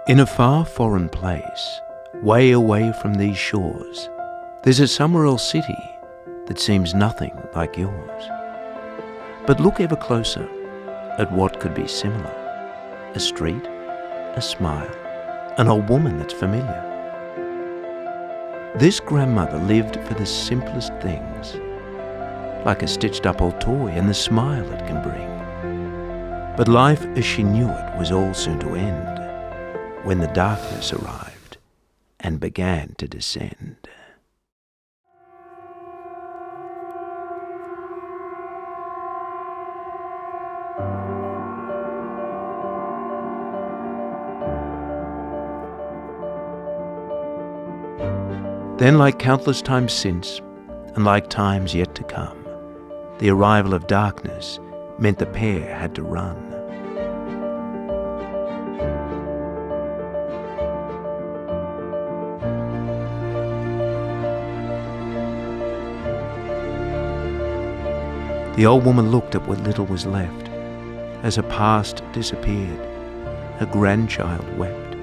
In a far foreign place, way away from these shores, there's a Summerall city that seems nothing like yours. But look ever closer at what could be similar. A street, a smile, an old woman that's familiar. This grandmother lived for the simplest things, like a stitched up old toy and the smile it can bring. But life as she knew it was all soon to end, when the darkness arrived and began to descend. Then, like countless times since, and like times yet to come, the arrival of darkness meant the pair had to run. The old woman looked at what little was left. As her past disappeared, her grandchild wept.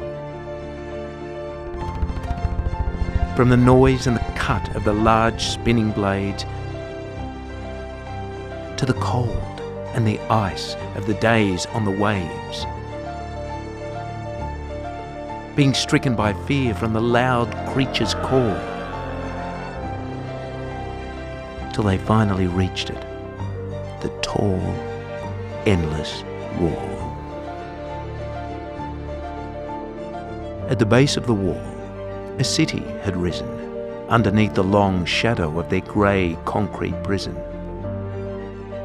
From the noise and the cut of the large spinning blades to the cold and the ice of the days on the waves, being stricken by fear from the loud creature's call, till they finally reached it. The tall, endless wall. At the base of the wall, a city had risen, underneath the long shadow of their grey concrete prison.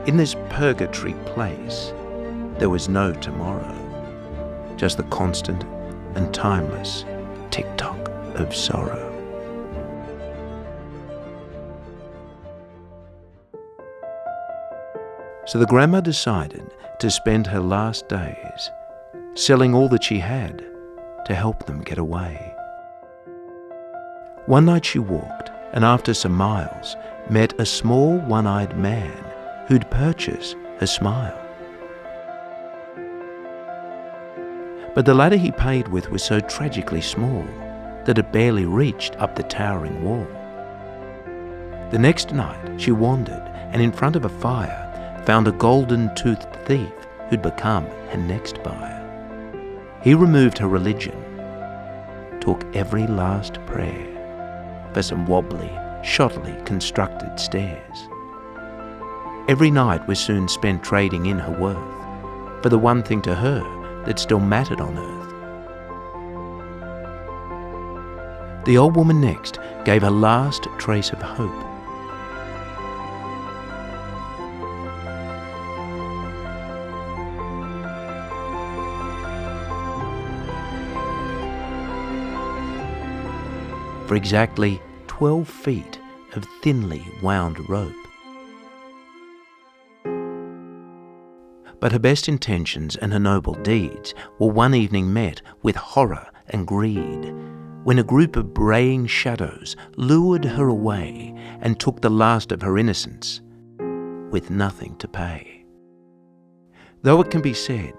In this purgatory place, there was no tomorrow, just the constant and timeless tick-tock of sorrow. So the grandma decided to spend her last days selling all that she had to help them get away. One night she walked, and after some miles, met a small one-eyed man who'd purchase her smile. But the ladder he paid with was so tragically small that it barely reached up the towering wall. The next night she wandered, and in front of a fire found a golden-toothed thief who'd become her next buyer. He removed her religion, took every last prayer for some wobbly, shoddily constructed stairs. Every night was soon spent trading in her worth for the one thing to her that still mattered on earth. The old woman next gave her last trace of hope. For exactly 12 feet of thinly wound rope. But her best intentions and her noble deeds were one evening met with horror and greed, when a group of braying shadows lured her away and took the last of her innocence, with nothing to pay. Though it can be said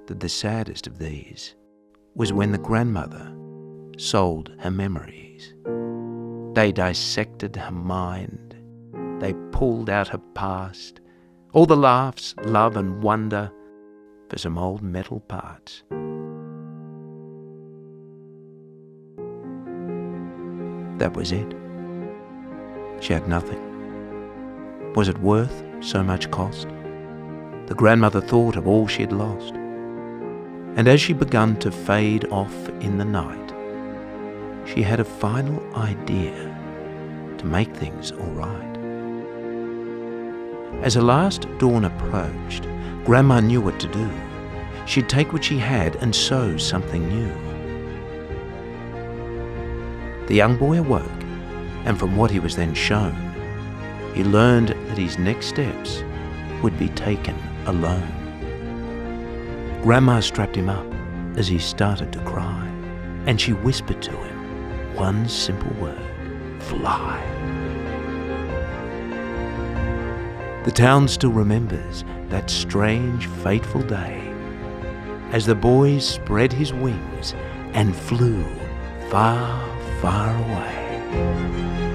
that the saddest of these was when the grandmother sold her memories. They dissected her mind. They pulled out her past, all the laughs, love and wonder, for some old metal parts. That was it. She had nothing. Was it worth so much cost? The grandmother thought of all she had lost. And as she begun to fade off in the night, she had a final idea to make things all right. As the last dawn approached, Grandma knew what to do. She'd take what she had and sow something new. The young boy awoke, and from what he was then shown, he learned that his next steps would be taken alone. Grandma strapped him up as he started to cry, and she whispered to him one simple word: fly. The town still remembers that strange, fateful day as the boy spread his wings and flew far, far away.